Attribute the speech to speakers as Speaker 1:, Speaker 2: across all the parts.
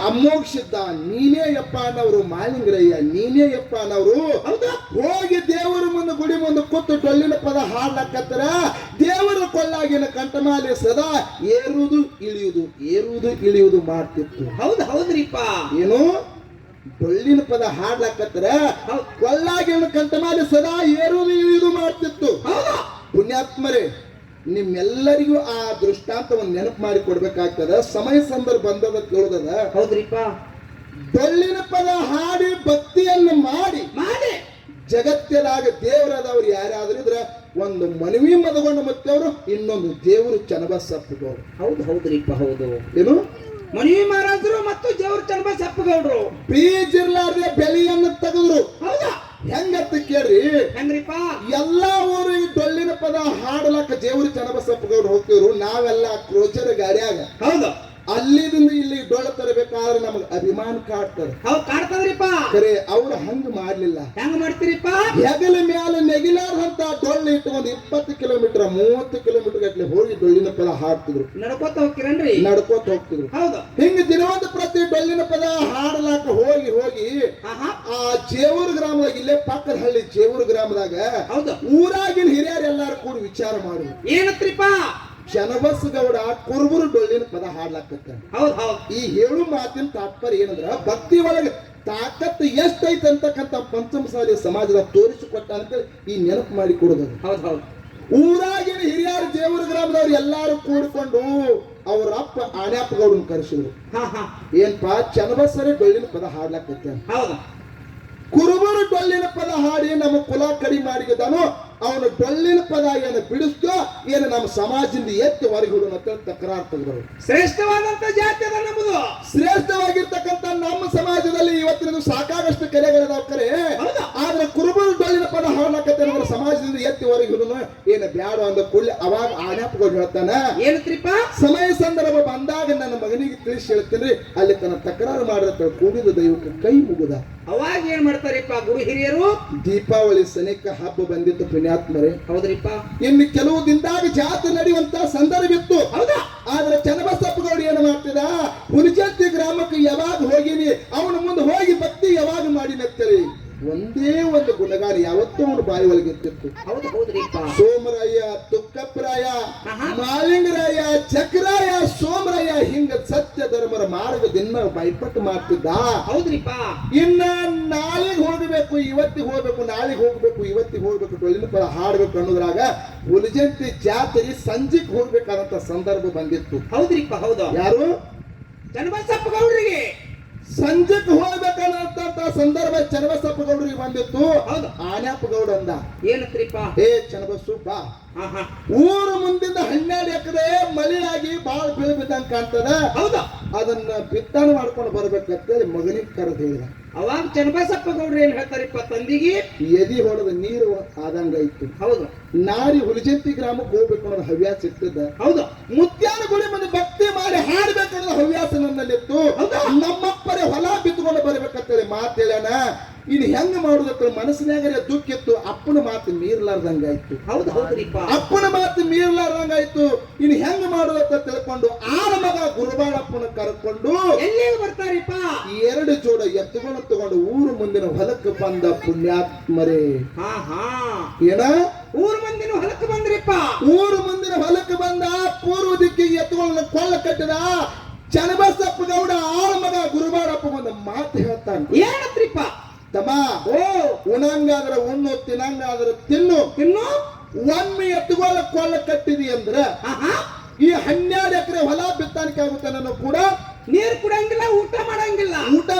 Speaker 1: ಅಮೋಕ್ಷಿದ್ದ ನೀನೇ ಯಪ್ಪ ಅನ್ನೋರು ಮಾಲಿಂಗರಯ್ಯ ನೀನೇ ಯಪ್ಪ ಅನ್ನೋರು ಹೋಗಿ ದೇವರ ಮುಂದೆ ಗುಡಿ ಮುಂದೆ ಕೂತು ಡೊಳ್ಳಿನ ಪದ ಹಾಡ್ಲಕ್ಕತ್ತರ ದೇವರ ಕೊಳ್ಳಾಗಿನ ಕಂಠಮಾಲೆ ಸದಾ ಏರುವುದು ಇಳಿಯುವುದು ಮಾಡ್ತಿತ್ತು.
Speaker 2: ಹೌದ್ರಿಪ್ಪ.
Speaker 1: ಏನು ಡೊಳ್ಳಿನ ಪದ ಹಾಡ್ಲಕ್ಕತ್ತರ ಕೊಳ್ಳಾಗಿನ ಕಂಠಮಾಲೆ ಸದಾ ಏರುವುದು ಇಳಿಯುವುದು ಮಾಡ್ತಿತ್ತು. ಪುಣ್ಯಾತ್ಮರೇ, ನಿಮ್ಮೆಲ್ಲರಿಗೂ ಆ ದೃಷ್ಟಾಂತವನ್ನು ನೆನಪು ಮಾಡಿ ಕೊಡ್ಬೇಕಾಗ್ತದ. ಸಮಯ ಸಂದರ್ಭ ಬಂದದ ಕೇಳೋದದ.
Speaker 2: ಹೌದ್ರಿಪ್ಪ.
Speaker 1: ಡೊಳ್ಳಿನ ಪದ ಹಾಡಿ ಭಕ್ತಿಯನ್ನು ಮಾಡಿ ಜಗತ್ತದಾಗ ದೇವರಾದವ್ರು ಯಾರಾದ್ರೂ ಇದ್ರ ಒಂದು ಮನವಿ ಮದಗೊಂಡು ಮತ್ತವರು ಇನ್ನೊಂದು ದೇವರು ಚನ್ನಬಸಪ್ಪಗೌಡ್ರು.
Speaker 2: ಹೌದ್ರಿಪ್ಪ. ಹೌದು.
Speaker 1: ಏನು
Speaker 2: ಮನವಿ ಮಹಾರಾಜರು ಮತ್ತು ದೇವರು ಚನ್ನಬಸಪ್ಪಗೌಡ್ರು
Speaker 1: ಬೀಜಿರ್ಲಾರ್ದೆ ಬೆಲೆಯನ್ನು ತೆಗೆದ್ರು.
Speaker 2: ಹೌದಾ?
Speaker 1: ಹೆಂಗತ್ತ ಕೇಳ್ರಿ.
Speaker 2: ಹೆಂಗ್ರಿಪ್ಪ?
Speaker 1: ಎಲ್ಲಾ ಊರಿಗೆ ಡೊಳ್ಳಿನ ಪದ ಹಾಡಲಕ್ಕ ದೇವ್ರ ಚನ್ನಬಸಪ್ಪಗೌಡ್ರು ಹೋಗ್ತಿವ್ರು. ನಾವೆಲ್ಲ ಕ್ರೋಚರ್ ಗಾಡಿಯಾಗ
Speaker 2: ಹೌದು
Speaker 1: ಅಲ್ಲಿದಿಂದ ಇಲ್ಲಿ ಡೊಳ್ಳ ತರಬೇಕಾದ್ರೆ ನಮಗ ಅಭಿಮಾನ ಕಾಡ್ತದೆ.
Speaker 2: ಕಾಡ್ತದ್ರಿಪ್ಪ.
Speaker 1: ಖರೆ ಅವ್ರು ಹಂಗ ಮಾಡ್ಲಿಲ್ಲ.
Speaker 2: ಹೆಂಗ್ ಮಾಡ್ತೀರಿಪ್ಪ?
Speaker 1: ಹೆಗಲ ಮ್ಯಾಲ ನೆಗಿಲಾರ್ದಂತ ಡೊಳ್ಳು ಇಟ್ಕೊಂಡು 20 ಕಿಲೋಮೀಟರ್ 30 ಕಿಲೋಮೀಟರ್ ಗಟ್ಲೆ ಹೋಗಿ ಡೊಳ್ಳಿನ ಪದ ಹಾಡ್ತಿದ್ರು.
Speaker 2: ನಡ್ಕೋತ ಹೋಗ್ತಿರನ್ರಿ?
Speaker 1: ನಡ್ಕೋತ ಹೋಗ್ತಿದ್ರು.
Speaker 2: ಹೌದು.
Speaker 1: ಹಿಂಗ ದಿನವಂತ ಪ್ರತಿ ಡೊಳ್ಳಿನ ಪದ ಹಾಡಲಾಕ ಹೋಗಿ ಆ ಜೇವೂರ ಗ್ರಾಮದಾಗ ಇಲ್ಲೇ ಪಕ್ಕದ ಹಳ್ಳಿ ಜೇವೂರ ಗ್ರಾಮದಾಗ
Speaker 2: ಹೌದು
Speaker 1: ಊರಾಗಿನ ಹಿರಿಯರು ಎಲ್ಲಾರು ಕೂಡ ವಿಚಾರ ಮಾಡಿ
Speaker 2: ಏನತ್ರಿಪ್ಪ?
Speaker 1: ಚನ್ನಬಸಗೌಡ ಕುರುಬರು ಡೊಳ್ಳಿನ ಪದ ಹಾಡ್ಲಾಕತ್ತ. ಈ ಹೇಳು ಮಾತಿನ ತಾತ್ಪರ್ಯ ಏನಂದ್ರ ಭಕ್ತಿ ಒಳಗೆ ತಾಕತ್ತು ಎಷ್ಟೈತೆ ಅಂತಕ್ಕಂಥ ಪಂಚಮಸಾಲಿ ಸಮಾಜದ ತೋರಿಸಿಕೊಟ್ಟ ಅಂತ ಈ ನೆನಪು ಮಾಡಿ ಕೊಡೋದು. ಊರಾಗಿನ ಹಿರಿಯರು ದೇವರ ಗ್ರಾಮದವ್ರು ಎಲ್ಲಾರು ಕೂಡಿಕೊಂಡು ಅವ್ರ ಅಪ್ಪ ಆಣ್ಯಪ್ಪಗೌಡನ್ ಕರೆಸಿದ್ರು. ಏನ್ಪಾ ಚನ್ನಬಸರೇ ಡೊಳ್ಳಿನ ಪದ ಹಾಡ್ಲಾಕತ್ತ. ಕುರುಬರು ಡೊಳ್ಳಿನ ಪದ ಹಾಡಿ ನಮ್ಮ ಕುಲ ಕಡಿಮೆ ಮಾಡಿದಾನು. ಅವನು ಡೊಳ್ಳಿನ ಪದ ಏನು ಬಿಡಿಸ್ತೋ ಏನು ನಮ್ಮ ಸಮಾಜದಿಂದ ಎತ್ತಿ ಹೊರಗೆ ಹುಡುಗ ತಕರಾರು ತೆಗೆದರು.
Speaker 2: ಶ್ರೇಷ್ಠವಾದಂತ ಜಾತಿ ಅದ ನಮ್ಮದು.
Speaker 1: ಶ್ರೇಷ್ಠವಾಗಿರ್ತಕ್ಕಂಥ ನಮ್ಮ ಸಮಾಜದಲ್ಲಿ ಇವತ್ತಿನ ಸಾಕಾಗಷ್ಟು ಕೆರೆಗಳಿದಾವ ಕರೆ. ಆದ್ರೆ ಕುರುಬರು ಡೊಳ್ಳಿನ ಪದ ಹಾಡಕತ್ತೆ ನಮ್ಮ ಸಮಾಜದಿಂದ ಎತ್ತಿ ಹೊರಗೆ ಹುಡುಗ ಏನು ಬ್ಯಾಡ ಅಂದ ಕೂಡಲೇ ಅವಾಗ ಆಣ್ಯಪ್ಪಗಳು ಹೇಳ್ತಾನ.
Speaker 2: ಏನತ್ರಿಪ್ಪ?
Speaker 1: ಸಮಯ ಸಂದರ್ಭ ಬಂದಾಗ ನನ್ನ ಮಗನಿಗೆ ತಿಳಿಸಿ ಹೇಳ್ತೀನಿ ಅಲ್ಲಿ ತನ್ನ ತಕರಾರು ಮಾಡಿದ ಕೂಡಿದ ದೈವಕ್ಕೆ ಕೈ ಮುಗುದ.
Speaker 2: ಅವಾಗ ಏನ್ ಮಾಡ್ತಾರಿಪ್ಪ ಗುರು ಹಿರಿಯರು?
Speaker 1: ದೀಪಾವಳಿ ಸನಿಕ ಹಬ್ಬ ಬಂದಿತ್ತು ಪುಣ್ಯಾತ್ಮರೇ.
Speaker 2: ಹೌದ್ರಿಪ್ಪ.
Speaker 1: ಇನ್ನು ಕೆಲವು ದಿನದಾಗ ಜಾತ್ರೆ ನಡೆಯುವಂತ ಸಂದರ್ಭ ಇತ್ತು.
Speaker 2: ಹೌದಾ?
Speaker 1: ಆದ್ರೆ ಚನ್ನಬಸಪ್ಪಗೌಡ ಏನು ಮಾಡ್ತಿದ ಹುಲಿಜತ್ತಿ ಗ್ರಾಮಕ್ಕೆ ಯಾವಾಗ ಹೋಗಿನಿ ಅವನ ಮುಂದೆ ಹೋಗಿ ಭಕ್ತಿ ಯಾವಾಗ ಮಾಡಿ ನಗ್ತರಿ ಒಂದೇ ಒಂದು ಗುಣಗಾನ ಯಾವತ್ತೂ ಅವನು ಬಾಯಿ ಒಳಗಿರ್ತಿತ್ತು.
Speaker 2: ಹೌದ್ರಿಪ್ಪ.
Speaker 1: ಸೋಮರಾಯ, ತುಕ್ಕಪ್ಪರಾಯ, ಮಾಲಿಂಗರಾಯ, ಚಕ್ರಾಯ, ಸೋಮರಾಯ ಹಿಂಗ ಸತ್ಯ ಧರ್ಮರ ಮಾರ್ಗದಿಂದ ಬೈಪಟ್ಟು ಮಾಡ್ತಿದ್ದ.
Speaker 2: ಹೌದ್ರಿಪ್ಪ.
Speaker 1: ಇನ್ನ ನಾಳೆಗೆ ಹೋಗಬೇಕು, ಇವತ್ತಿಗೆ ಹೋಗ್ಬೇಕು, ನಾಳೆಗೆ ಹೋಗ್ಬೇಕು, ಇವತ್ತಿಗೆ ಹೋಗ್ಬೇಕು, ಡೊಳ್ಳಿನ ಪದ ಹಾಡ್ಬೇಕು ಅನ್ನೋದ್ರಾಗ ಹುಲಿಜಂತಿ ಜಾತ್ರೆ ಸಂಜೆಗೆ ಹೋಗ್ಬೇಕಾದಂತ ಸಂದರ್ಭ ಬಂದಿತ್ತು.
Speaker 2: ಹೌದ್ರಿಪ್ಪ. ಹೌದು.
Speaker 1: ಯಾರು?
Speaker 2: ಚನ್ನಬಸಪ್ಪಗೌಡರಿಗೆ
Speaker 1: ಸಂಜೆಗೆ ಹೋಗ್ಬೇಕನ್ನಂತ ಸಂದರ್ಭ ಚನ್ನಬಸಪ್ಪಗೌಡರಿಗೆ ಬಂದಿತ್ತು. ಆಣ್ಯಪ್ಪಗೌಡ ಅಂದ,
Speaker 2: ಏನತ್ರಿಪ್ಪ?
Speaker 1: ಏ ಚನ್ನಬಸ್ಸು ಬಾ, ಊರು ಮುಂದಿಂದ 12 ಎಕರೆ ಮಳೆಯಾಗಿ ಬಾಳ ಬೀಳು ಬಿದ್ದಂಗ ಕಾಣ್ತದ. ಹೌದಾ? ಅದನ್ನ ಬಿತ್ತನೆ ಮಾಡ್ಕೊಂಡು ಬರ್ಬೇಕಂತೇಳಿ ಮಗನಿಗೆ ಕರೆದು ಹೇಳಿದ.
Speaker 2: ಅವಾಗ ಚನ್ನಬಸಪ್ಪಗೌಡ್ರು ಏನ್ ಹೇಳ್ತಾರಿಪ್ಪ ತಂದಿಗೆ?
Speaker 1: ಎದಿ ಹೊಡೆದ ನೀರು ಆದಂಗ ಇತ್ತು.
Speaker 2: ಹೌದು.
Speaker 1: ನಾರಿ ಹುಲಿಜಂತಿ ಗ್ರಾಮಕ್ಕೆ ಹೋಗ್ಬೇಕು ಅನ್ನೋದು ಹವ್ಯಾಸ ಇರ್ತದ.
Speaker 2: ಹೌದು.
Speaker 1: ಮುತ್ಯಾನ ಗುಡಿ ಮುಂದೆ ಭಕ್ತಿ ಮಾಡಿ ಹಾಡ್ಬೇಕನ್ನೋದು ಹವ್ಯಾಸ ನನ್ನಲ್ಲಿತ್ತು. ನಮ್ಮಪ್ಪರೇ ಹೊಲ ಬಿತ್ತುಕೊಂಡು ಬರ್ಬೇಕಂತೇಳಿ ಮಾತೇಳನ. ಇನ್ನು ಹೆಂಗ ಮಾಡುದತ್ರ ಮನಸ್ಸಿನಾಗರೆ ದುಃಖ ಇತ್ತು. ಅಪ್ಪನ ಮಾತು ಮೀರ್ಲಾರ್ದಂಗಾಯ್ತು.
Speaker 2: ಹೌದ್ರಿಪ್ಪ.
Speaker 1: ಅಪ್ಪನ ಮಾತು ಮೀರ್ಲಾರ್ದಂಗಾಯ್ತು. ಇನ್ನು ಹೆಂಗ ಮಾಡುದತ್ತ ತಿಳ್ಕೊಂಡು ಆರ ಮಗ ಗುರುಬಾಳಪ್ಪನ ಕರ್ಕೊಂಡು
Speaker 2: ಎಲ್ಲಿ ಬರ್ತಾರಿಪ್ಪ?
Speaker 1: 2 ಜೋಡ ಎತ್ತುಗಳನ್ನು ತಗೊಂಡು ಊರು ಮುಂದಿನ ಹೊಲಕ್ಕೆ ಬಂದ ಪುಣ್ಯಾತ್ಮರೇ. ಏನ
Speaker 2: ಊರು ಮುಂದಿನ ಹೊಲಕ್ಕೆ ಬಂದ್ರಿಪ್ಪ? ಊರು
Speaker 1: ಮುಂದಿನ ಹೊಲಕ್ಕೆ ಬಂದ. ಪೂರ್ವ ದಿಕ್ಕಿಗೆ ಎತ್ತುಗಳನ್ನ ಕೊಳ್ಳ ಕಟ್ಟಿದ ಚನ್ನಬಸಪ್ಪಗೌಡ ಆಳ ಮಗ ಗುರುಬಾಳಪ್ಪ ಒಂದು ಮಾತು ಹೇಳ್ತಾನೆ.
Speaker 2: ಏನತ್ರಿಪ್ಪ?
Speaker 1: ತಮ್ಮ, ಉಣಂಗಾದ್ರ ಉಣ್ಣು, ತಿನ್ನಂಗಾದ್ರ ತಿನ್ನು. ಒಮ್ಮೆ ಎತ್ತುಗೋಳ ಕೊಳ್ಳ ಕಟ್ಟಿದಿ ಅಂದ್ರ ಈ 12 ಎಕರೆ ಹೊಲ ಬಿತ್ತಾನಿಕೆ ಆಗುತ್ತೆ. ನಾನು ಕೂಡ
Speaker 2: ನೀರು ಕುಡಂಗಿಲ್ಲ, ಊಟ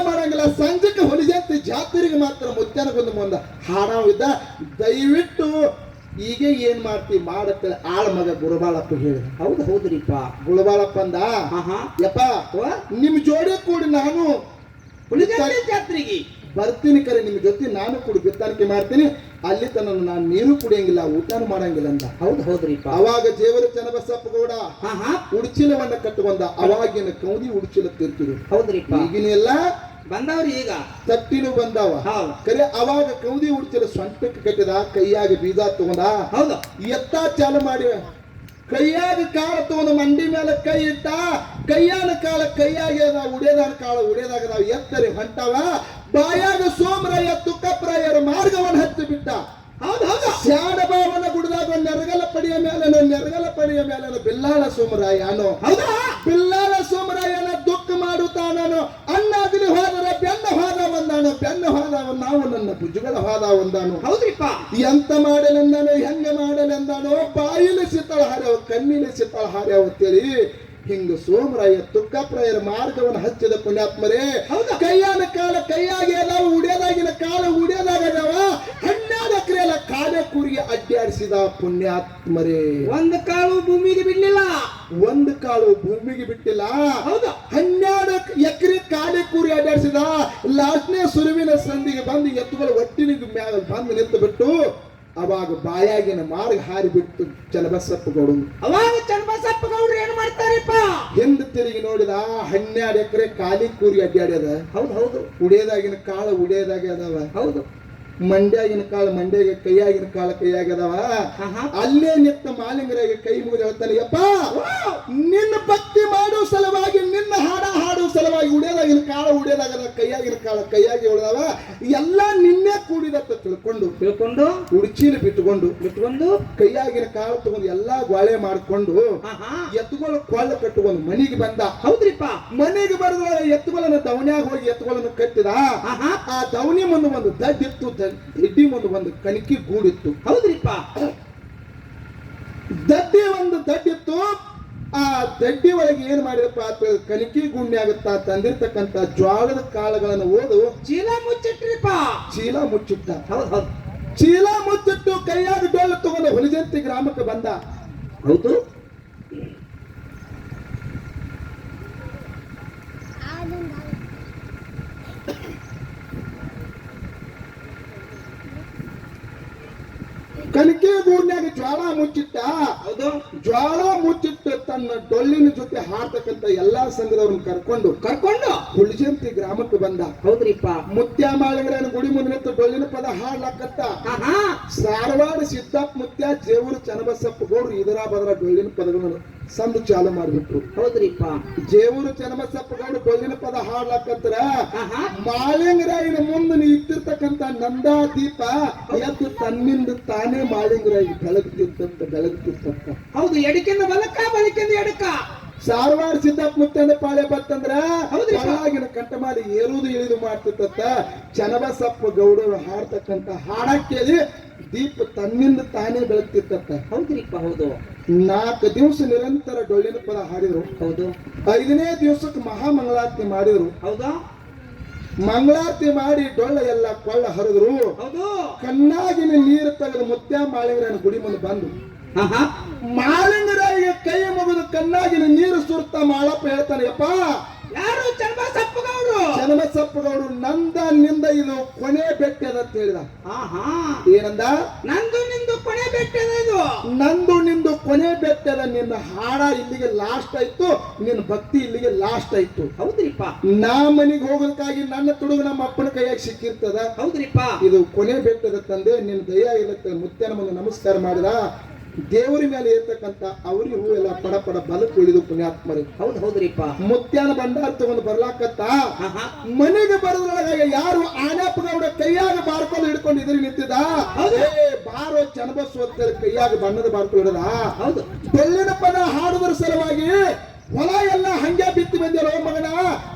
Speaker 2: ಮಾಡಂಗಿಲ್ಲ.
Speaker 1: ಸಂಜೆಗೆ ಹುಲಿಜಂತಿ ಜಾತ್ರೆಗೆ ಮಾತ್ರ ಮುತ್ಯಾನಗೊಂದು ಮುಂದ ಹಾಡಾವಿದ್ದ. ದಯವಿಟ್ಟು ಈಗ ಏನ್ ಮಾಡ್ತಿ ಮಾಡತ್ತ ಆಳ ಮಗ ಗುರುಬಾಳಪ್ಪ ಹೇಳಿದ.
Speaker 2: ಹೌದ್ರಿಪ್ಪ.
Speaker 1: ಗುರುಬಾಳಪ್ಪ ಅಂದ, ಯಪ್ಪ ನಿಮ್ ಜೋಡಿ ಕೂಡಿ ನಾನು
Speaker 2: ಜಾತ್ರೆಗೆ
Speaker 1: ಬರ್ತೀನಿ. ಕರೆ ನಿಮ್ ಜೊತೆ ನಾನು ಕೂಡ ಬಿತ್ತಾನಿಕೆ ಮಾಡ್ತೀನಿ. ಅಲ್ಲಿ ತನ ನಾನು ನೀರು ಕುಡಿಯಂಗಿಲ್ಲ, ಊಟನೂ ಮಾಡಂಗಿಲ್ಲ ಅಂದ.
Speaker 2: ಹೌದ್ರಿಪ್ಪ.
Speaker 1: ಅವಾಗ ಜೇವರ ಚನ್ನಬಸಪ್ಪಗೌಡ ಉಡ್ಚಿಲವನ್ನ ಕಟ್ಟುಕೊಂಡ. ಅವಾಗಿನ ಕೌದಿ ಉಡ್ಚಿಲ ತಿರ್ತಿರು.
Speaker 2: ಹೌದ್ರಿಪ್ಪ.
Speaker 1: ಈಗಿನೆಲ್ಲ
Speaker 2: ಬಂದವ್ರಿ ಈಗ
Speaker 1: ತಟ್ಟಿನೂ ಬಂದಾವ. ಕರೆ ಅವಾಗ ಕೌದಿ ಉಡ್ಚಿಲ ಸೊಂಟಕ್ಕೆ ಕಟ್ಟಿದ, ಕೈಯಾಗ ಬೀಜ ತಗೊಂಡ.
Speaker 2: ಹೌದು.
Speaker 1: ಎತ್ತ ಚಾಲು ಮಾಡಿ ಕೈಯಾಗ ಕಾಳ ತಗೊಂಡು ಮಂಡಿ ಮೇಲೆ ಕೈ ಇಟ್ಟ ಕೈಯಾನ ಕಾಳ ಕೈಯಾಗೆ ಅದಾವ ಉಡೇದಾನ ಕಾಳ ಉಡೇದಾಗದಾವ ಎತ್ತರಿ ಹೊಂಟಾವ ಬಾಯಾಗ ಸೋಮರಾಯ ತುಕ್ಕಪ್ರಾಯರ ಮಾರ್ಗವನ್ನು ಹತ್ತಿ ಬಿಟ್ಟ ಶಾಣ ಭಾವನ ಗುಡ್ದಾಗ ನೆರಗಲ ಪಡಿಯ ಮೇಲೆ ಬಿಲ್ಲಾಳ ಸೋಮರಾಯನು ಬಿಲ್ಲಾಳ ಸೋಮರಾಯನ ದುಃಖ ಮಾಡುತ್ತಾನನು ಅಣ್ಣಾದಿಲಿ ಹೋದರೆ ಬೆನ್ನ ಹೋದ ನಾವು ನನ್ನ ಭುಜಗಳ ಹೋದ ಒಂದಾನು
Speaker 2: ಹೌದ್ರಿಪ್ಪ
Speaker 1: ಎಂತ ಮಾಡಲೆಂದಾನೋ ಹೆಂಗ ಮಾಡಲೆಂದಾನೋ ಬಾಯಿಲಿ ಸಿತ್ತಳ ಹಾರ್ಯಾವ ಕಣ್ಣಿಲಿ ಸಿತ್ತಳ ಹಾರ್ಯಾವ ಅಂತೇಳಿ ಹಿಂಗ ಸೋಮರಾಯ ತುಕ್ಕಪ್ರಾಯರ ಮಾರ್ಗವನ್ನು ಹಚ್ಚಿದ ಪುಣ್ಯಾತ್ಮರೇ ಕೈಯಾನ ಕಾಲ ಕೈಯಾಗಿ ಅದಾವ ಉಡಿಯೋದಾಗಿನ ಕಾಲ ಉಡಿಯೋದಾಗದಾವ 12 ಎಕರೆ ಕಾಲೆ ಕೂರಿಗೆ ಅಡ್ಡಾಡಿಸಿದ ಪುಣ್ಯಾತ್ಮರೇ
Speaker 2: ಒಂದು ಕಾಳು ಭೂಮಿಗೆ ಬಿಡ್ಲಿಲ್ಲ
Speaker 1: ಹೌದಾ 12 ಎಕರೆ ಕಾಲೆ ಕೂರಿ ಅಡ್ಡಾಡಿಸಿದ ಲಾಸ್ಟ್ನೇ ಸುರುವಿನ ಸಂದಿಗೆ ಬಂದು ಎತ್ತುಗಳು ಒಟ್ಟಿನಿಗೆ ಮ್ಯಾಗ ಬಂದು ನಿಂತು ಬಿಟ್ಟು ಅವಾಗ ಬಾಯಾಗಿನ ಮಾರ್ಗ ಹಾರಿ ಬಿಟ್ಟು ಚನ್ನಬಸಪ್ಪ ಗೌಡನು
Speaker 2: ಅವಾಗ ಚನ್ನಬಸಪ್ಪ ಗೌಡ್ರು ಏನ್ ಮಾಡ್ತಾರಪ್ಪ
Speaker 1: ಹಿಂದ ತಿರುಗಿ ನೋಡಿದ 12 ಎಕರೆ ಕಾಲಿ ಕೂರಿ ಅಡ್ಡಾಡ್ಯದ
Speaker 2: ಹೌದು
Speaker 1: ಉಡಿಯೋದಾಗಿನ ಕಾಳ ಉಡಿಯೋದಾಗ ಅದಾವ
Speaker 2: ಹೌದು
Speaker 1: ಮಂಡ್ಯಾಗಿನ ಕಾಳ ಮಂಡ್ಯಾಗ ಕೈಯಾಗಿನ ಕಾಳ ಕೈಯಾಗ ಅದಾವ ಅಲ್ಲೇ ನಿತ್ತ ಮಾಲಿಂಗರಾಗಿ ಕೈ ಮುಗಿದು ಹೇಳ್ತಾನೆ ಯಪ್ಪ ನಿನ್ನ ಭಕ್ತಿ ಮಾಡೋ ಸಲುವಾಗಿ ನಿನ್ನ ಹಾಡೋ ಸಲುವಾಗಿ ಉಡಿಯೋದಾಗಿನ ಕಾಳ ಉಡಿಯೋದಾಗದ ಕೈಯಾಗಿನ ಕಾಳ ಕೈಯಾಗಿ ಉಳಿದವ ಎಲ್ಲ ನಿನ್ನೆ ಕೂಡಿದತ್ತ ತಿಳ್ಕೊಂಡು ಉಡ್ಚೀಲ ಬಿಟ್ಕೊಂಡು ಕೈಯಾಗಿನ ಕಾಳ ತಗೊಂಡು ಎಲ್ಲಾ ಗ್ವಾಳೆ ಮಾಡ್ಕೊಂಡು ಎತ್ತುಗಳು ಕೊಳ್ಳ ಕಟ್ಟುಕೊಂಡು ಮನೆಗೆ ಬಂದ
Speaker 2: ಹೌದ್ರಿಪ್ಪ
Speaker 1: ಮನೆಗೆ ಬರೆದ ಎತ್ತುಗಳನ್ನ ದವನ್ಯಾಗ ಹೋಗಿ ಎತ್ತುಗಳನ್ನು ಕಟ್ಟಿದ ಆ ದವನಿ ಮುಂದೆ ಒಂದು ದಡ್ಡಿತ್ತು ದಡ್ಡಿ ಒಂದು ಕಣಿಕಿ ಗೂಡಿತ್ತು
Speaker 2: ಹೌದ್ರಿಪ್ಪ
Speaker 1: ದಡ್ಡಿತ್ತು ಆ ದಡ್ಡಿ ಒಳಗೆ ಏನ್ ಮಾಡಿದಪ್ಪ ಕಣಿಕಿ ಗುಂಡಿ ಆಗುತ್ತಾ ತಂದಿರ್ತಕ್ಕಂತ ಜ್ವಾಳದ ಕಾಳುಗಳನ್ನು ಓದು
Speaker 2: ಚೀಲ ಮುಚ್ಚಿಟ್ರಿಪ್ಪ
Speaker 1: ಚೀಲ ಮುಚ್ಚಿಟ್ಟ
Speaker 2: ಹೌದು
Speaker 1: ಚೀಲ ಮುಚ್ಚಿಟ್ಟು ಕೈಯಾಗ ಡೊಳ್ಳು ತಗೊಂಡು ಹುಲಿಜಂತಿ ಗ್ರಾಮಕ್ಕೆ ಬಂದ
Speaker 2: ಹೌದು
Speaker 1: ಕಣಿಕೆ ಗೂಡ್ನ್ಯಾಗ ಜ್ವಾಳ ಮುಚ್ಚಿಟ್ಟು ತನ್ನ ಡೊಳ್ಳಿನ ಜೊತೆ ಹಾಡ್ತಕ್ಕಂತ ಎಲ್ಲಾ ಸಂಘದವ್ರನ್ನ ಕರ್ಕೊಂಡು ಹುಲಿಜಂತಿ ಗ್ರಾಮಕ್ಕೆ ಬಂದ
Speaker 2: ಹೌದ್ರಿಪ್ಪ
Speaker 1: ಮುತ್ಯ ಮಾಳಿಂಗರನ ಗುಡಿ ಮುಂದೆ ನಿಂತು ಡೊಳ್ಳಿನ ಪದ ಹಾಡ್ಲಾಕತ್ತ ಸಾರವಾಡ ಸಿದ್ದಪ್ಪ ಮುತ್ಯ ಜೇವೂರು ಚನ್ನಬಸಪ್ಪ ಗೌಡ್ರು ಇದರ ಬದರ ಡೊಳ್ಳಿನ ಪದಗಳನ್ನು ಸಂದು ಚಾಲು ಮಾಡಿಬಿಟ್ರು
Speaker 2: ಹೌದ್ರಿಪ್ಪ
Speaker 1: ಜೇವೂರು ಚನ್ನಬಸಪ್ಪ ಗೌಡ್ರು ಡೊಳ್ಳಿನ ಪದ ಹಾಡ್ಲಾಕತ್ರ ಮಾಳಿಂಗರಾಯನ ಮುಂದೆ ಇಟ್ಟಿರ್ತಕ್ಕಂತ ನಂದಾ ದೀಪ ಎದ್ದು ತನ್ನಿಂದ ತಾನೇ ಮಾಳಿಂಗರಾಗಿ ಬೆಳಗ್ತಿತ್ತಂತ
Speaker 2: ಹೌದು ಎಡಕಿಂದ ಬಲಕ್ಕಿಂದ ಎಡಕ
Speaker 1: ಸಾರವಾಡ ಸಿದ್ದಪ್ಪ ಮುತ್ತಂದ ಪಾಳೆ ಬತ್ತಂದ್ರ ಒಳಗಿನ ಕಂಠಮಾಲಿ ಏರುವುದು ಇಳಿದು ಮಾಡ್ತಿತ್ತ ಚನ್ನಬಸಪ್ಪ ಗೌಡರು ಹಾಡ್ತಕ್ಕಂತ ಹಾಡ ಕೇಳಿ ದೀಪ ತನ್ನಿಂದ ತಾನೇ ಬೆಳಗ್ತಿತ್ತ
Speaker 2: ಹೌದ್ರಿಪ್ಪ ಹೌದು
Speaker 1: 4 ದಿವಸ ನಿರಂತರ ಡೊಳ್ಳಿನ ಪದ ಹಾಡಿದ್ರು
Speaker 2: ಹೌದು
Speaker 1: 5ನೇ ದಿವಸಕ್ಕೆ ಮಹಾಮಂಗಳಾರತಿ ಮಾಡಿದ್ರು
Speaker 2: ಹೌದಾ
Speaker 1: ಮಂಗಳಾರತಿ ಮಾಡಿ ಡೊಳ್ಳ ಎಲ್ಲ ಕೊಳ್ಳ ಹರಿದ್ರು
Speaker 2: ಹೌದು
Speaker 1: ಕಣ್ಣಾಗಿನ ನೀರು ತೆಗೆದು ಮುತ್ಯ ಮಾಳಿಂಗರಾಯನ ಗುಡಿ ಮುಂದೆ ಬಂದು ಮಾಳಿಂಗರಾಯಿಗೆ ಕೈ ಮುಗಿದು ಕಣ್ಣಾಗಿನ ನೀರು ಸುರ್ತ ಮಾಳಪ್ಪ ಹೇಳ್ತಾನೆ ಯಪ್ಪ
Speaker 2: ಯಾರು ಚನ್ನಬಸಪ್ಪ
Speaker 1: ಗೌಡ್ರು ನಿಂದ ಇದು ಕೊನೆ ಬೆಟ್ಟದ ಅಂತ ಹೇಳಿದ ಏನಂದ
Speaker 2: ನಂದು ನಿಂದು ಕೊನೆ ಬೆಟ್ಟದ ಇದು
Speaker 1: ನಂದು ನಿಂದು ಕೊನೆ ಬೆಟ್ಟದ ನಿನ್ನ ಹಾಡ ಇಲ್ಲಿಗೆ ಲಾಸ್ಟ್ ಆಯ್ತು ನಿನ್ನ ಭಕ್ತಿ ಇಲ್ಲಿಗೆ ಲಾಸ್ಟ್ ಆಯ್ತು
Speaker 2: ಹೌದ್ರಿಪ್ಪ
Speaker 1: ನಾ ಮನಿಗೆ ಹೋಗೋದಕ್ಕಾಗಿ ನನ್ನ ತುಡುಗು ನಮ್ಮ ಅಪ್ಪನ ಕೈಯಾಗ ಸಿಕ್ಕಿರ್ತದ
Speaker 2: ಹೌದ್ರಿಪ್ಪ
Speaker 1: ಇದು ಕೊನೆ ಬೆಟ್ಟದ ತಂದೆ ನಿನ್ನ ದಯ ಇರುತ್ತೆ ಮುತ್ಯನ ಮುಂದೆ ನಮಸ್ಕಾರ ಮಾಡಿದ ದೇವರ ಮೇಲೆ ಇರ್ತಕ್ಕಂತ ಅವ್ರಿಗೆ ಹೂ ಎಲ್ಲ ಪಡ ಬಲಕ್ಕೆ ಉಳಿದು ಪುಣ್ಯಾತ್ಮರಿ
Speaker 2: ಹೌದ್ರಿಪ್ಪ
Speaker 1: ಮುತ್ಯಾನ ಭಂಡಾರ ತಗೊಂಡು ಬರ್ಲಾಕತ್ತ ಮನೆಗೆ ಬರೋದ್ರೊಳಗ ಯಾರು ಆನಪ್ಪ ಗೌಡ ಕೈಯಾಗ ಬಾರ್ಕೊಂಡು ಹಿಡ್ಕೊಂಡು ಇದ್ರಿ ನಿಂತಿದ ಬಾರೋ ಚನ್ನಬಸವ ಕೈಯಾಗ ಬಣ್ಣದ ಬಾರ್ಕೊಂಡು ಹಿಡದ
Speaker 2: ಹೌದು
Speaker 1: ಬೆಳ್ಳಿನ ಪದ ಹಾಡುವುದರ ಸಲುವಾಗಿ ಹೊಲ ಎಲ್ಲ ಹಂಗೆ ಬಿತ್ತಿ ಬಂದಿರೋ ಮಗನ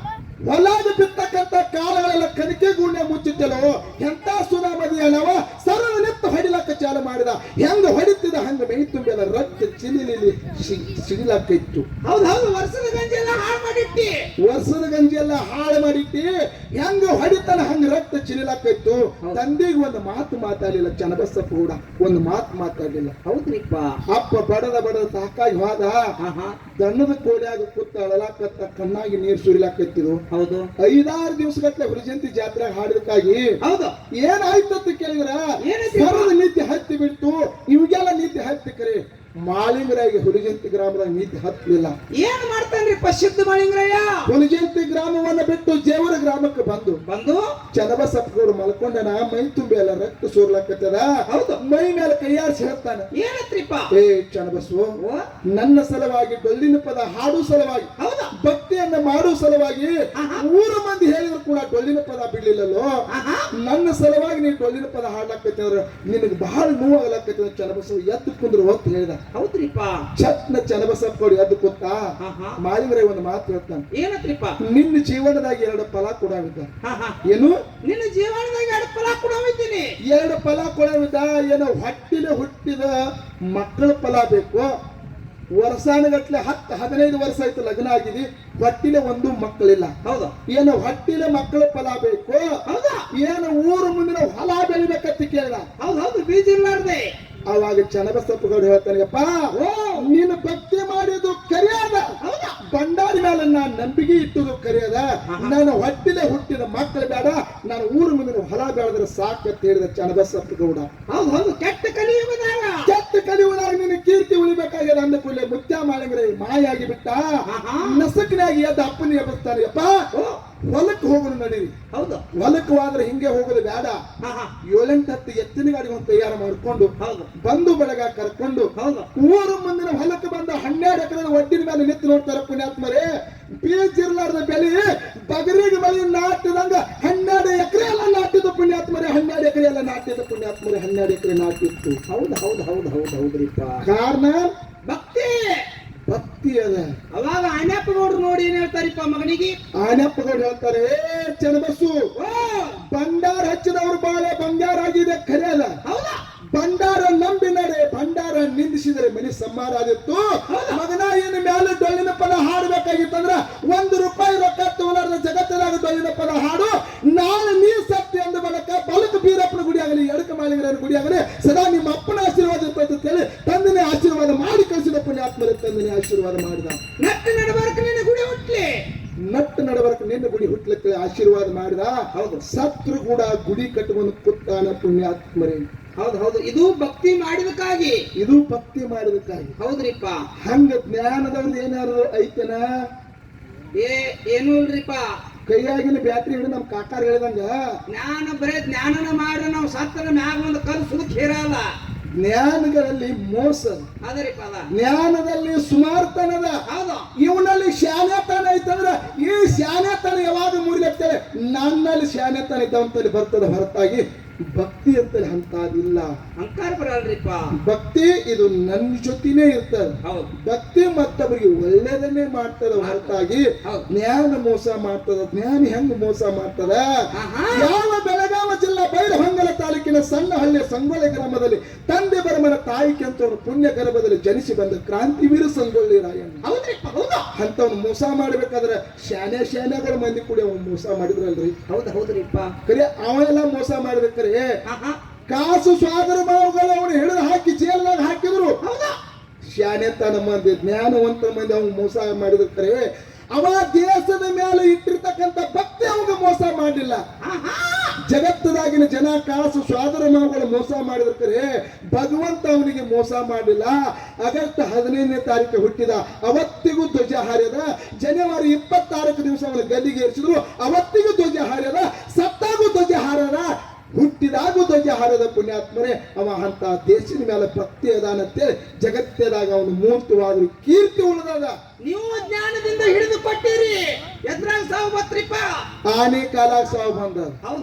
Speaker 1: ಹೊಲಾದ ಬಿತ್ತಕ್ಕಂತ ಕಾಲಗಳೆಲ್ಲ ಕಣಿಕೆ ಗುಂಡೆ ಮುಚ್ಚಿದ್ದೆಲ್ಲೋ ಎಂತ ಸುನಾಮದಿ ಅಲ್ಲವ ಸರಳ ನಿತ್ತು ಹೊಡಿಲಕ್ಕ ಚಾಲು ಮಾಡಿದ ಹೆಂಗ ಹೊಡಿತಿದ ಹಂಗ ಮೈ ತುಂಬೆಲ್ಲ ರಕ್ತ ಸಿಡಿಲಕ್ಕ ಇತ್ತು
Speaker 2: ಹೌದು ವರ್ಷದ ಗಂಜಿ
Speaker 1: ಎಲ್ಲ ಹಾಳು ಮಾಡಿಟ್ಟಿ ಹೆಂಗ ಹೊಡಿತಾನ ಹಂಗ ರಕ್ತ ಚಿಲಿಲಕ್ಕ ಇತ್ತು ತಂದೆಗೆ ಒಂದು ಮಾತು ಮಾತಾಡಲಿಲ್ಲ ಚನ್ನಬಸಪ್ಪ ಕೂಡ ಒಂದು ಮಾತು ಮಾತಾಡಲಿಲ್ಲ
Speaker 2: ಹೌದ್ರಿಪ್ಪ
Speaker 1: ಅಪ್ಪ ಬಡದ ಸಾಕಾಗಿ ಹೋದ ದಣ್ಣದ ಕೋಡ್ಯಾಗ ಕೂತ ಅಳಲಾಕತ್ತ ಕಣ್ಣಾಗಿ ನೀರು ಸುರಿಲಾಕತ್ತಿದ್ರು
Speaker 2: ಹೌದು
Speaker 1: 5-6 ದಿವಸಗಟ್ಟಲೆ ಹುಲಿಜಂತಿ ಜಾತ್ರೆ ಹಾಡಿದಕ್ಕಾಗಿ
Speaker 2: ಹೌದು
Speaker 1: ಏನಾಯ್ತಂತ ಕೇಳಿದ್ರ ಸ್ವರದ ನೀತಿ ಹತ್ತಿ ಬಿಟ್ಟು ಇವಾಗೆಲ್ಲ ನೀತಿ ಹತ್ತಿ ಕರೆ ಮಾಳಿಂಗರಾಯಿಗೆ ಹುಲಿಜಂತಿ ಗ್ರಾಮದಾಗ ನೀತಿ ಹತ್ತಲಿಲ್ಲ
Speaker 2: ಏನ್ ಮಾಡ್ತಾನ್ರಿ ಸಿದ್ಧ ಮಾಳಿಂಗರಾಯ
Speaker 1: ಹುಲಿಜಂತಿ ಗ್ರಾಮವನ್ನ ಬಿಟ್ಟು ಜೇವರ ಗ್ರಾಮಕ್ಕೆ ಬಂದು ಚನ್ನಬಸಪ್ಪಗೌಡ ಮಲ್ಕೊಂಡನ ಮೈ ತುಂಬಿ ಎಲ್ಲ ರಕ್ತ ಸೋರ್ಲಕ್ಕತ್ತದ.
Speaker 2: ಹೌದು.
Speaker 1: ಮೈ ಮೇಲೆ ಕೈಯಾರಿಸಿ ಹೇಳ್ತಾನ,
Speaker 2: ಏನತ್ರಿಪ್ಪ?
Speaker 1: ಏ ಚನ್ನಬಸವ, ನನ್ನ ಸಲುವಾಗಿ ಡೊಳ್ಳಿನ ಪದ ಹಾಡು ಸಲುವಾಗಿ,
Speaker 2: ಹೌದಾ,
Speaker 1: ಭಕ್ತಿಯನ್ನ ಮಾಡೋ ಸಲುವಾಗಿ ಮೂರು ಮಂದಿ ಹೇಳಿದ್ರು ಕೂಡ ಡೊಳ್ಳಿನ ಪದ ಬಿಡ್ಲಿಲ್ಲಲ್ಲೋ. ನನ್ನ ಸಲುವಾಗಿ ನೀನು ಡೊಳ್ಳಿನ ಪದ ಹಾಡ್ಲಾಕೈತಿ ಅಂದ್ರೆ ನಿನಗೆ ಬಹಳ ನೋವಾಗಲಾಕೈತಿ ಅಂತ ಚನ್ನಬಸವ ಎದ್ದು ಕುಂದ್ರು ಹೊತ್ತು ಹೇಳಿದ.
Speaker 2: ಹೌದ್ರಿಪ್ಪ.
Speaker 1: ಚಟ್ನ ಚನ್ನಬಸಪ್ಪಗೌಡ ಎದ್ದು ಕೂತ ಮಾಳಿಂಗರೇ ಒಂದು ಮಾತು ಹೇಳ್ತಾನೆ,
Speaker 2: ಏನತ್ರಿಪ್ಪ?
Speaker 1: ನಿನ್ನ ಜೀವನದಾಗ 2 ಫಲ ಕೊಡವಿದ್ದ. ಏನು?
Speaker 2: ನಿನ್ನ ಜೀವನದಾಗ 2 ಫಲ ಕೊಡವಿದ್ದೀನಿ.
Speaker 1: 2 ಫಲ ಕೊಡವಿದ್ದ. ಏನೋ ಹೊಟ್ಟಿಲೆ ಹುಟ್ಟಿದ ಮಕ್ಕಳ ಫಲ ಬೇಕು. ವರ್ಷಾನುಗಟ್ಲೆ 10-15 ವರ್ಷ ಆಯ್ತು ಲಗ್ನ ಆಗಿದೆ, ಹೊಟ್ಟಿಲೆ ಒಂದು ಮಕ್ಕಳಿಲ್ಲ.
Speaker 2: ಹೌದಾ?
Speaker 1: ಏನೋ ಹೊಟ್ಟಿಲೆ ಮಕ್ಕಳ ಫಲ ಬೇಕು.
Speaker 2: ಹೌದಾ?
Speaker 1: ಏನು ಊರು ಮುಂದಿನ ಹೊಲ ಬೆಳಿಬೇಕಂತ ಕೇಳಿದ.
Speaker 2: ಹೌದು, ಬೀಜ ಇರ್ಲಾರ್ದೆ.
Speaker 1: ಅವಾಗ ಚನ್ನಬಸಪ್ಪಗೌಡ ಹೇಳ್ತಾನೆಪ್ಪ, ನೀನು ಭಕ್ತಿ ಮಾಡಿದ್ದು ಕರಿಯದ, ಬಂಡಾರಿ ಮೇಲೆ ನಾನು ನಂಬಿಕೆ ಇಟ್ಟುದು ಕರಿಯದ. ನಾನು ಹೊಟ್ಟಿಲೆ ಹುಟ್ಟಿದ ಮಕ್ಕಳು ಬೇಡ, ನಾನು ಊರು ಮುಂದಿನ ಹೊಲ ಬೆಳೆದ್ರೆ ಸಾಕಂತ ಹೇಳಿದ ಚನ್ನಬಸಪ್ಪಗೌಡ.
Speaker 2: ಹೌದು, ಕೆಟ್ಟ
Speaker 1: ಕಲಿಯುವುದಾಗ ನಿನ್ನ ಕೀರ್ತಿ ಉಳಿಬೇಕಾಗ್ಯದ ಅಂದ ಕೂಡಲೇ ಮುತ್ಯ ಮಾಳಿಂಗರೇ ಮಾಯಾಗಿ ಬಿಟ್ಟ. ನಸಕಿನಾಗಿ ಎದ್ದ ಅಪ್ಪನ ಎಬ್ಬಿಸ್ತಾನೆ, ಅಪ್ಪ ಹೊಲಕ್ಕೆ ಹೋಗೋಣ ನಡೀರಿ.
Speaker 2: ಹೌದು,
Speaker 1: ಹೊಲಕ್ಕೆ ಹೋದ್ರೆ ಹಿಂಗೆ ಹೋಗೋದು ಬೇಡ, 7-8 ಎತ್ತಿನ ಗಾಡಿ ಒಂದು ತಯಾರು ಮಾಡ್ಕೊಂಡು ಬಂದು ಬೆಳಗ ಕರ್ಕೊಂಡು ಊರು ಮುಂದಿನ ಹೊಲಕ್ಕೆ ಬಂದ 12 ಎಕರೆ ಒಡ್ಡಿನ ಮೇಲೆ ನಿಂತು ನೋಡ್ತಾರೆ ಪುಣ್ಯಾತ್ಮರೇ. ಬೀಜ ಇರ್ಲಾರ್ದ ಬೆಳಿ ಬಗರಿಗೆ ಮಳಿ ನಾಟಿದಂಗ 12 ಎಕರೆ ಎಲ್ಲ ನಾಟಿದ ಪುಣ್ಯಾತ್ಮರೇ. 12 ಎಕರೆ ಎಲ್ಲ ನಾಟಿದ ಪುಣ್ಯಾತ್ಮರೇ. 12 ಎಕರೆ ನಾಟಿತ್ತು.
Speaker 2: ಹೌದ್ರಿಪ್ಪ.
Speaker 1: ಕಾರಣ ಭಕ್ತಿ ಅದ.
Speaker 2: ಅವಾಗ ಆನೆಪ್ಪಗೌಡ್ರು ನೋಡಿ ಏನ್ ಹೇಳ್ತಾರಿಪ್ಪ ಮಗನಿಗೆ?
Speaker 1: ಆನೆಪ್ಪಗೌಡ್ರು ಹೇಳ್ತಾರೆ, ಚನ್ನಬಸ್ಸು, ಭಂಡಾರ ಹಚ್ಚಿದವ್ರು ಬಾಳೆ ಬಂಗಾರ ಆಗಿದೆ ಖರೆ ಅದ. ಭಂಡಾರ ನಂಬಿ ನಡೆ, ಭಂಡಾರ ನಿಂದಿಸಿದರೆ ಮನಿ ಸಮ್ಮಾರ ಆದಿತ್ತು. ಮಗನ ಇನ್ನು ಮೇಲೆ ಡೊಳ್ಳಿನ ಪದ ಹಾಡಬೇಕಾಗಿತ್ತಂದ್ರ ₹1 ರೊಕ್ಕ ತಗೊಳ್ಳಾರ್ದ ಜಗತ್ತದಾಗ ಡೊಳ್ಳಿನ ಪದ ಹಾಡು. ನಾಳೆ ನೀ ಸತ್ಯ ಅಂದ ಬಲಕ ಬಲಕ ಬೀರಪ್ಪನ ಗುಡಿ ಆಗಲಿ, ಎಡಕ ಮಾಳಿಂಗರನ ಗುಡಿ ಆಗಲಿ, ಸದಾ ನಿಮ್ಮ ಅಪ್ಪನ ಆಶೀರ್ವಾದ ಇರ್ತದೆ ಅಂತ ಹೇಳಿ ತಂದನೆ ಆಶೀರ್ವಾದ ಮಾಡಿ ಕಳಿಸಿದ ಪುಣ್ಯಾತ್ಮರ. ತಂದನೆ ಆಶೀರ್ವಾದ ಮಾಡಿದ.
Speaker 2: ನಟ್ಟು ನಡಬಾರಕ ನಿನ್ನ ಗುಡಿ ಹುಟ್ಲಿ,
Speaker 1: ನಟ್ಟು ನಡಬಾರಕ ನಿನ್ನ ಗುಡಿ ಹುಟ್ಲಕ್ಕೆ ಆಶೀರ್ವಾದ ಮಾಡಿದ. ಹೌದು, ಸತ್ರು ಕೂಡ ಗುಡಿ ಕಟ್ಟುವನ್ನು ಪುತ್ತಾನ ಪುಣ್ಯಾತ್ಮರೇ.
Speaker 2: ಹೌದು, ಇದು ಭಕ್ತಿ ಮಾಡಿದಕ್ಕಾಗಿ. ಹೌದ್ರಿಪ್ಪ.
Speaker 1: ಹಂಗ ಜ್ಞಾನದವ್ರದ್ದು ಏನಾದ್ರು ಐತನ?
Speaker 2: ಏನು ಇಲ್ರಿಪ್ಪ.
Speaker 1: ಕೈಯಾಗಿನ ಬ್ಯಾಟ್ರಿ ಹಿಡಿದು ನಮ್ ಕಾಕಾರ ಹೇಳಿದಂಗ
Speaker 2: ಜ್ಞಾನನ ಮಾಡ್ರೆ ನಾವು ಸತ್ತರ ಮ್ಯಾಗ ಒಂದು ಕಲ್ ಸುಖ ಹೇರಲ್ಲ.
Speaker 1: ಜ್ಞಾನಗಳಲ್ಲಿ ಮೋಸ, ಜ್ಞಾನದಲ್ಲಿ ಸುಮಾರ್ತನದ. ಇವನಲ್ಲಿ ಶಾನ್ಯತನ ಐತಂದ್ರ ಈ ಶಾನ್ಯತನ ಯಾವಾಗ ಮುರಿಲತ್ತೇವೆ, ನನ್ನಲ್ಲಿ ಶಾನ್ಯತನ ಐತಂತಲ್ಲಿ ಬರ್ತದೆ ಹೊರತಾಗಿ ಭಕ್ತಿ ಅಂತಲ್ಲಿ ಅಂತದಿಲ್ಲ.
Speaker 2: ಅಂಕಾರ ಬರಲ್ರಿಪ್ಪ.
Speaker 1: ಭಕ್ತಿ ಇದು ನನ್ನ ಜೊತೆನೇ ಇರ್ತದೆ. ಭಕ್ತಿ ಮತ್ತೊಬ್ಬರಿಗೆ ಒಳ್ಳೇದನ್ನೇ ಮಾಡ್ತದ ಹೊರತಾಗಿ ಜ್ಞಾನ ಮೋಸ ಮಾಡ್ತದ. ಜ್ಞಾನ ಹೆಂಗ್ ಮೋಸ ಮಾಡ್ತದ? ಯಾವ ಬೆಳಗಾವ ಜಿಲ್ಲಾ ಬೈರಹೊಂಗಲ ತಾಲೂಕಿನ ಸಣ್ಣ ಹಳ್ಳಿ ಸಂಗೊಳ್ಳಿ ಗ್ರಾಮದಲ್ಲಿ ತಂದೆ ಬರಮನ ತಾಯಿ ಕೆಂಚವನು ಪುಣ್ಯ ಗರ್ಭದಲ್ಲಿ ಜನಿಸಿ ಬಂದ ಕ್ರಾಂತಿವೀರ ಸಂಗೊಳ್ಳಿ ರಾಯಣ್ಣ. ಅಂತವನು ಮೋಸ ಮಾಡ್ಬೇಕಾದ್ರೆ ಶಾನ್ಯಗಳು ಮಂದಿ ಕೂಡ ಅವ್ನು ಮೋಸ ಮಾಡಿದ್ರಲ್ರಿ.
Speaker 2: ಹೌದ್ರಿಪ್ಪ.
Speaker 1: ಕರೆ ಅವೆಲ್ಲ ಮೋಸ ಮಾಡ್ಬೇಕಾರೆ ಕಾಸು ಸ್ವಾದರ ಮಾವುಗಳು ಅವನು ಹಿಡಿದು ಹಾಕಿ ಜೇಲ್ನಾಗ ಹಾಕಿದ್ರು. ಶಾನ್ಯತನ ಮಂದಿ, ಜ್ಞಾನವಂತ ಮಂದಿ ಅವ್ನು ಮೋಸ ಮಾಡಿದ್ರೆ ಅವ ದೇಶದ ಮೇಲೆ ಇಟ್ಟಿರ್ತಕ್ಕಂಥ ಭಕ್ತಿ ಅವಾಗ ಮೋಸ ಮಾಡಲಿಲ್ಲ. ಜಗತ್ತದಾಗಿನ ಜನ ಕಾಸು ಸ್ವಾದರ ಮಾವುಗಳು ಮೋಸ ಮಾಡಿದ್ರೆ ಭಗವಂತ ಅವನಿಗೆ ಮೋಸ ಮಾಡಲಿಲ್ಲ. ಆಗಸ್ಟ್ 15ನೇ ತಾರೀಕು ಹುಟ್ಟಿದ, ಅವತ್ತಿಗೂ ಧ್ವಜ ಹಾರ್ಯದ. ಜನವರಿ 26 ದಿವಸ ಅವನ ಗಲ್ಲಿಗೆ ಏರಿಸಿದ್ರು, ಅವತ್ತಿಗೂ ಧ್ವಜ ಹಾರ್ಯದ. ಸತ್ತಾಗೂ ಧ್ವಜ ಹಾರದ, ಹುಟ್ಟಿದಾಗೂ ಧ್ವಜ ಹಾರದ ಪುಣ್ಯಾತ್ಮರೇ. ಅವ ಅಂತ ದೇಶದ ಮೇಲೆ ಭಕ್ತಿ ಅದಾನಂತೇಳಿ ಜಗತ್ತದಾಗ ಅವನು ಮೂರ್ತವಾದ್ರು ಕೀರ್ತಿ ಉಳಿದಾಗ.
Speaker 2: ನೀವು ಜ್ಞಾನದಿಂದ ಹಿಡಿದು ಕೊಟ್ಟಿರಿ, ಎದ್ರಾಗ ಸಾವು ಬತ್ರಿಪ್ಪ.
Speaker 1: ಆನೆ ಕಾಲಾಗ ಸಾವು ಬಂದ.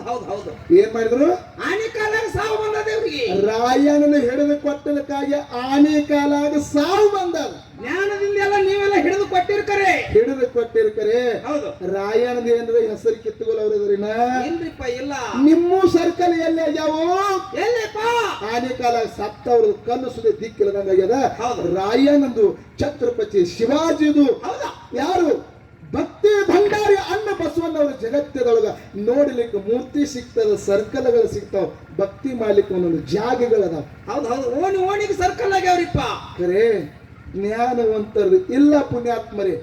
Speaker 2: ಹೌದು.
Speaker 1: ಏನ್ ಮಾಡಿದ್ರು?
Speaker 2: ಆನೆ ಕಾಲಾಗ ಸಾವು ಬಂದದೇವ್ರಿಗೆ.
Speaker 1: ರಾಯಣ್ಣನ ಹಿಡಿದು ಕೊಟ್ಟದಕ್ಕಾಗಿ ಆನೆ ಕಾಲಾಗ ಸಾವು ಬಂದ.
Speaker 2: ಜ್ಞಾನದಿಂದ ಎಲ್ಲ ನೀವೆಲ್ಲ ಹಿಡಿದು
Speaker 1: ಕೊಟ್ಟಿರ್ಕರೆ.
Speaker 2: ಹೌದು.
Speaker 1: ರಾಯಣ್ಣದ ಏನ್ರ ಹೆಸರು ಕಿತ್ತುಗೊಳ್ಳವ್ರದ್ರಿನ
Speaker 2: ಇಲ್ಲ.
Speaker 1: ನಿಮ್ಮ ಸರ್ಕಲ್ ಎಲ್ಲೇ ಆಗ್ಯಾವ?
Speaker 2: ಎಲ್ಲಪ್ಪ?
Speaker 1: ಆನೆ ಕಾಲಾಗ ಸತ್ತವ್ರ ಕಲ್ಲು ಸುದ್ದಿ ದಿಕ್ಕಿಲ್ಲದಂಗಾಗ್ಯದ. ರಾಯಣ್ಣಂದು ಛತ್ರಪತಿ ಶಿವಾಜಿದು ಯಾರು ಭಕ್ತಿ ಭಂಡಾರಿ ಅಣ್ಣ ಬಸವಣ್ಣವ್ರ ಜಗತ್ತದೊಳಗ ನೋಡ್ಲಿಕ್ಕೆ ಮೂರ್ತಿ ಸಿಗ್ತದ, ಸರ್ಕಲ್ಗಳು ಸಿಗ್ತಾವ, ಭಕ್ತಿ ಮಾಡ್ಲಿಕ್ಕೆ ಒಂದೊಂದು ಜಾಗಗಳದಾವ.
Speaker 2: ಓಣಿಗೆ ಸರ್ಕಲ್ ಆಗ್ಯಾವ್ರಿಪ್ಪ.
Speaker 1: ಖರೆ ಜ್ಞಾನವಂತರು ಇಲ್ಲ ಪುಣ್ಯಾತ್ಮರೇ.